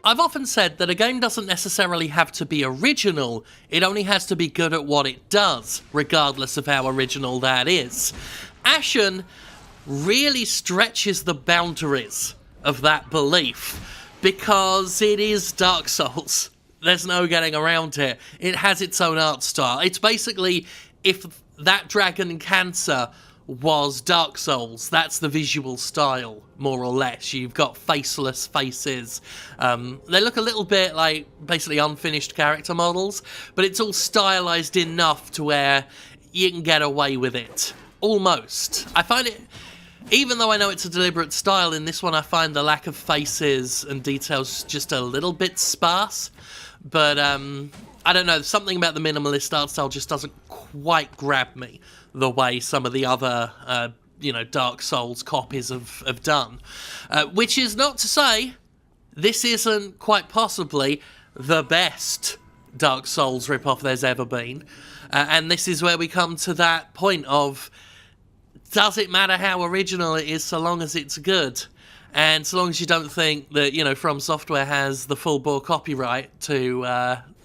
I've often said that a game doesn't necessarily have to be original, it only has to be good at what it does, regardless of how original that is. Ashen really stretches the boundaries of that belief, because it is Dark Souls. There's no getting around it. It has its own art style. It's basically, if that Dragon Cancer was Dark Souls, that's the visual style, more or less. You've got faceless faces. They look a little bit like basically unfinished character models, but it's all stylized enough to where you can get away with it. Almost. I find it, even though I know it's a deliberate style, in this one I find the lack of faces and details just a little bit sparse. But I don't know, something about the minimalist art style just doesn't quite grab me the way some of the other, Dark Souls copies have done. Which is not to say this isn't quite possibly the best Dark Souls ripoff there's ever been. And this is where we come to that point of, does it matter how original it is so long as it's good? And so long as you don't think that, From Software has the full-bore copyright to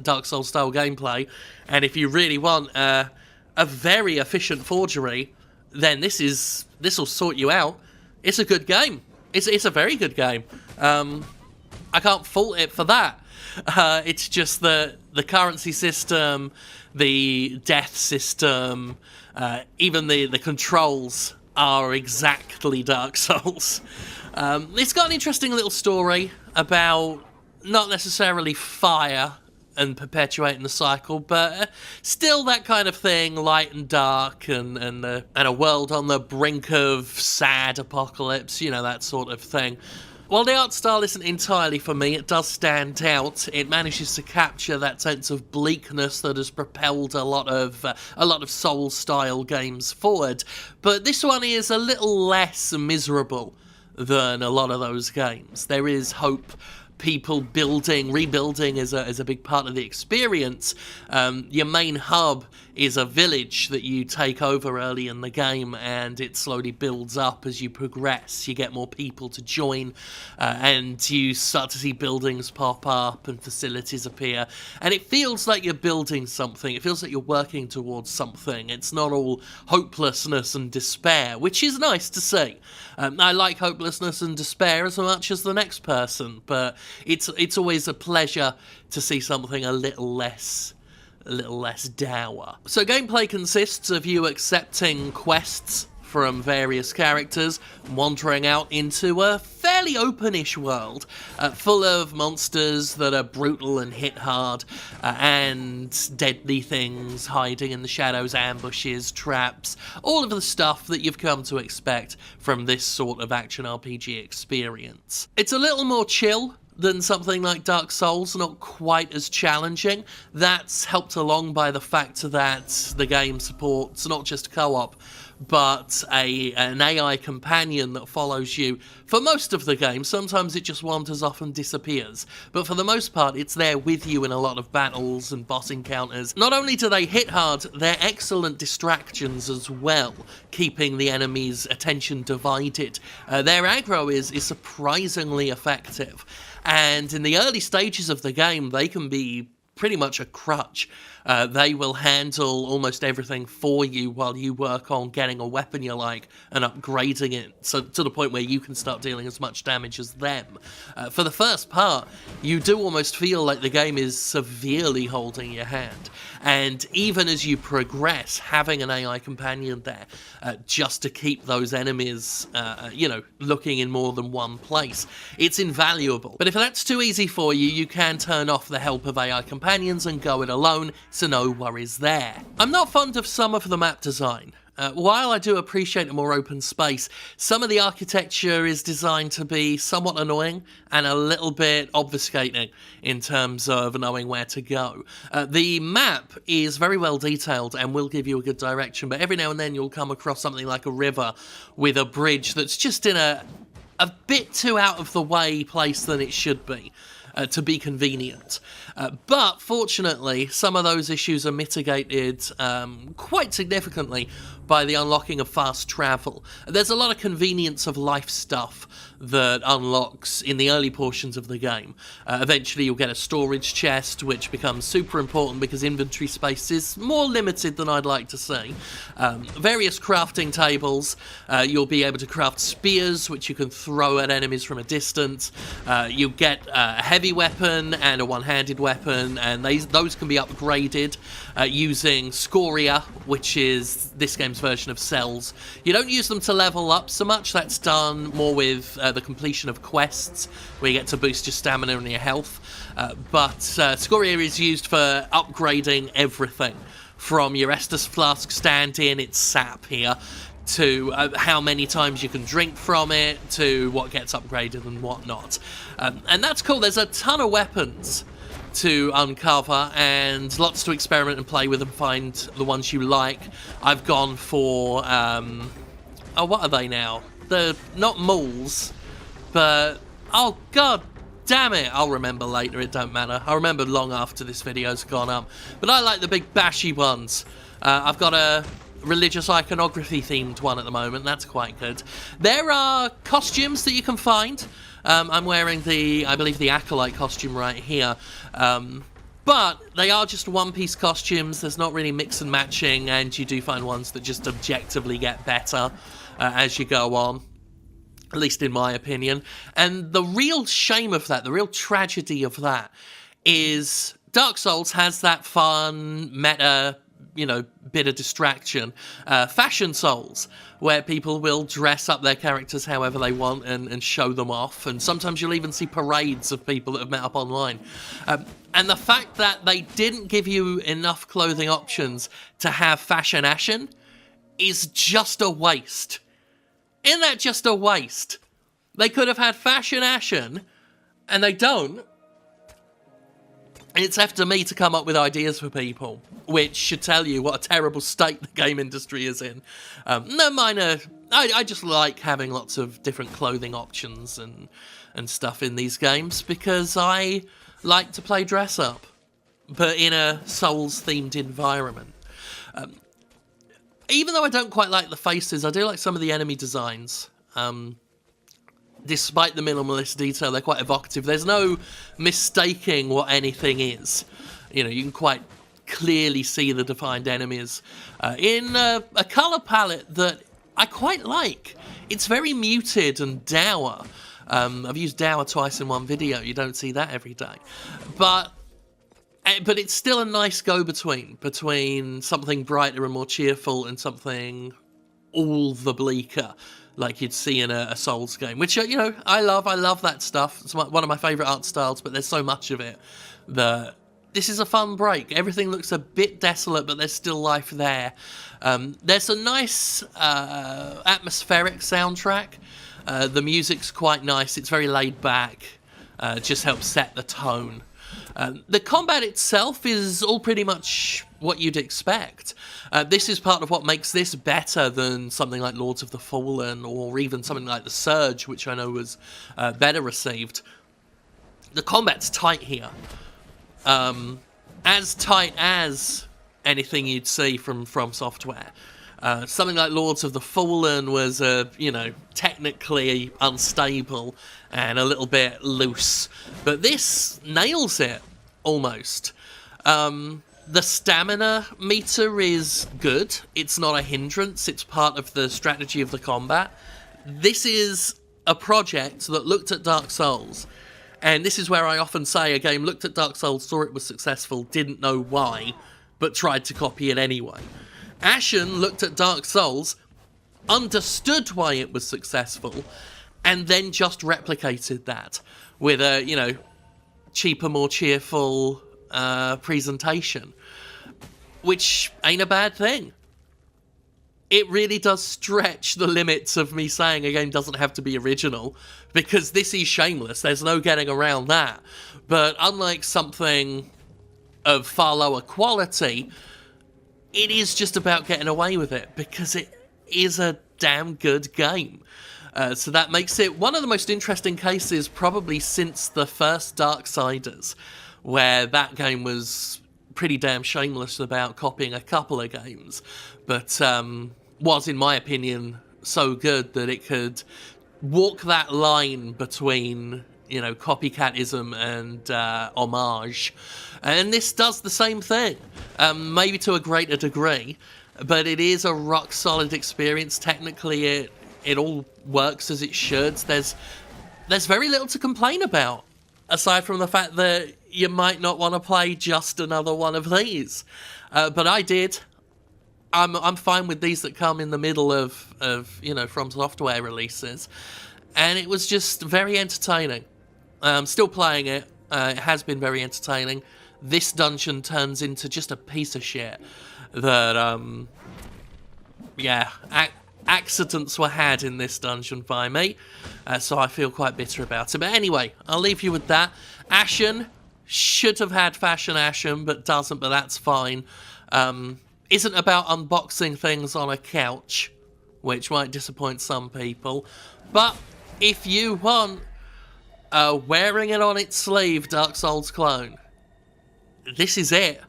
Dark Souls-style gameplay, and if you really want a very efficient forgery, then this will sort you out. It's a good game. It's a very good game. I can't fault it for that. It's just the currency system, the death system, even the controls are exactly Dark Souls. It's got an interesting little story about not necessarily fire and perpetuating the cycle, but still that kind of thing, light and dark, and a world on the brink of sad apocalypse, that sort of thing. While the art style isn't entirely for me, it does stand out. It manages to capture that sense of bleakness that has propelled a lot of Souls-style games forward. But this one is a little less miserable than a lot of those games. There is hope. People rebuilding is a big part of the experience. Your main hub is a village that you take over early in the game, and it slowly builds up as you progress. You get more people to join, and you start to see buildings pop up and facilities appear, and it feels like you're building something. It feels like you're working towards something. It's not all hopelessness and despair, which is nice to see. I like hopelessness and despair as much as the next person, but it's always a pleasure to see something a little less dour. So gameplay consists of you accepting quests from various characters, wandering out into a fairly openish world, full of monsters that are brutal and hit hard, and deadly things hiding in the shadows, ambushes, traps, all of the stuff that you've come to expect from this sort of action RPG experience. It's a little more chill than something like Dark Souls, not quite as challenging. That's helped along by the fact that the game supports not just co-op, but an AI companion that follows you for most of the game. Sometimes it just wanders off and disappears, but for the most part it's there with you in a lot of battles and boss encounters. Not only do they hit hard, they're excellent distractions as well, keeping the enemy's attention divided. Their aggro is surprisingly effective, and in the early stages of the game they can be pretty much a crutch. They will handle almost everything for you while you work on getting a weapon you like and upgrading it, so to the point where you can start dealing as much damage as them. For the first part, you do almost feel like the game is severely holding your hand, and even as you progress, having an AI companion there just to keep those enemies looking in more than one place, it's invaluable. But if that's too easy for you, you can turn off the help of AI companions and go it alone, so no worries there. I'm not fond of some of the map design. While I do appreciate a more open space, some of the architecture is designed to be somewhat annoying and a little bit obfuscating in terms of knowing where to go. The map is very well detailed and will give you a good direction, but every now and then you'll come across something like a river with a bridge that's just in a bit too out of the way place than it should be. To be convenient. But fortunately, some of those issues are mitigated quite significantly by the unlocking of fast travel. There's a lot of convenience of life stuff that unlocks in the early portions of the game. Eventually you'll get a storage chest, which becomes super important because inventory space is more limited than I'd like to see. Various crafting tables. You'll be able to craft spears, which you can throw at enemies from a distance. You get a heavy weapon and a one-handed weapon, and those can be upgraded using scoria, which is this game's version of cells. You don't use them to level up so much. That's done more with the completion of quests, where you get to boost your stamina and your health. But scoria is used for upgrading everything, from your Estus flask stand-in, it's sap here, to how many times you can drink from it, to what gets upgraded and whatnot. And that's cool. There's a ton of weapons to uncover and lots to experiment and play with and find the ones you like. I've gone for, what are they now? They're not mauls, but, oh god damn it, I'll remember later, it don't matter. I'll remember long after this video's gone up. But I like the big bashy ones. I've got a religious iconography themed one at the moment, that's quite good. There are costumes that you can find. I'm wearing I believe the Acolyte costume right here. But they are just one-piece costumes, there's not really mix and matching, and you do find ones that just objectively get better as you go on. At least in my opinion. And the real shame of that, the real tragedy of that, is Dark Souls has that fun, meta, bit of distraction. Fashion Souls, where people will dress up their characters however they want and show them off. And sometimes you'll even see parades of people that have met up online. And the fact that they didn't give you enough clothing options to have Fashion Ashen is just a waste. Isn't that just a waste? They could have had Fashion Ashen, and they don't. It's left to me to come up with ideas for people, which should tell you what a terrible state the game industry is in. No minor. I just like having lots of different clothing options and stuff in these games, because I like to play dress up, but in a Souls-themed environment. Even though I don't quite like the faces, I do like some of the enemy designs. Despite the minimalist detail, they're quite evocative. There's no mistaking what anything is. You can quite clearly see the defined enemies in a colour palette that I quite like. It's very muted and dour. I've used dour twice in one video. You don't see that every day. But it's still a nice between something brighter and more cheerful and something all the bleaker, like you'd see in a Souls game, which, I love that stuff. It's one of my favourite art styles, but there's so much of it that this is a fun break. Everything looks a bit desolate, but there's still life there. There's a nice atmospheric soundtrack. The music's quite nice. It's very laid back. Just helps set the tone. The combat itself is all pretty much what you'd expect. This is part of what makes this better than something like Lords of the Fallen, or even something like The Surge, which I know was better received. The combat's tight here. As tight as anything you'd see from Software. Something like Lords of the Fallen was, technically unstable and a little bit loose. But this nails it, almost. The stamina meter is good. It's not a hindrance. It's part of the strategy of the combat. This is a project that looked at Dark Souls. And this is where I often say a game looked at Dark Souls, saw it was successful, didn't know why, but tried to copy it anyway. Ashen looked at Dark Souls, understood why it was successful, and then just replicated that with a, cheaper, more cheerful presentation, which ain't a bad thing. It really does stretch the limits of me saying a game doesn't have to be original, because this is shameless. There's no getting around that. But unlike something of far lower quality, it is just about getting away with it, because it is a damn good game. So that makes it one of the most interesting cases probably since the first Darksiders, where that game was pretty damn shameless about copying a couple of games. But was, in my opinion, so good that it could walk that line between, you know, copycatism and homage. And this does the same thing, maybe to a greater degree, but it is a rock-solid experience. Technically, it all works as it should. There's very little to complain about, aside from the fact that you might not want to play just another one of these. But I did. I'm fine with these that come in the middle of you know, From Software releases. And it was just very entertaining. Still playing it. It has been very entertaining. This dungeon turns into just a piece of shit that, yeah, accidents were had in this dungeon by me, so I feel quite bitter about it. But anyway, I'll leave you with that. Ashen should have had Fashion Ashen, but doesn't, but that's fine. Isn't about unboxing things on a couch, which might disappoint some people. But if you want wearing it on its sleeve Dark Souls clone, this is it.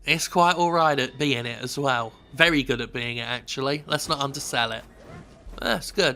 It's quite alright at being it as well. Very good at being it, actually. Let's not undersell it. That's good.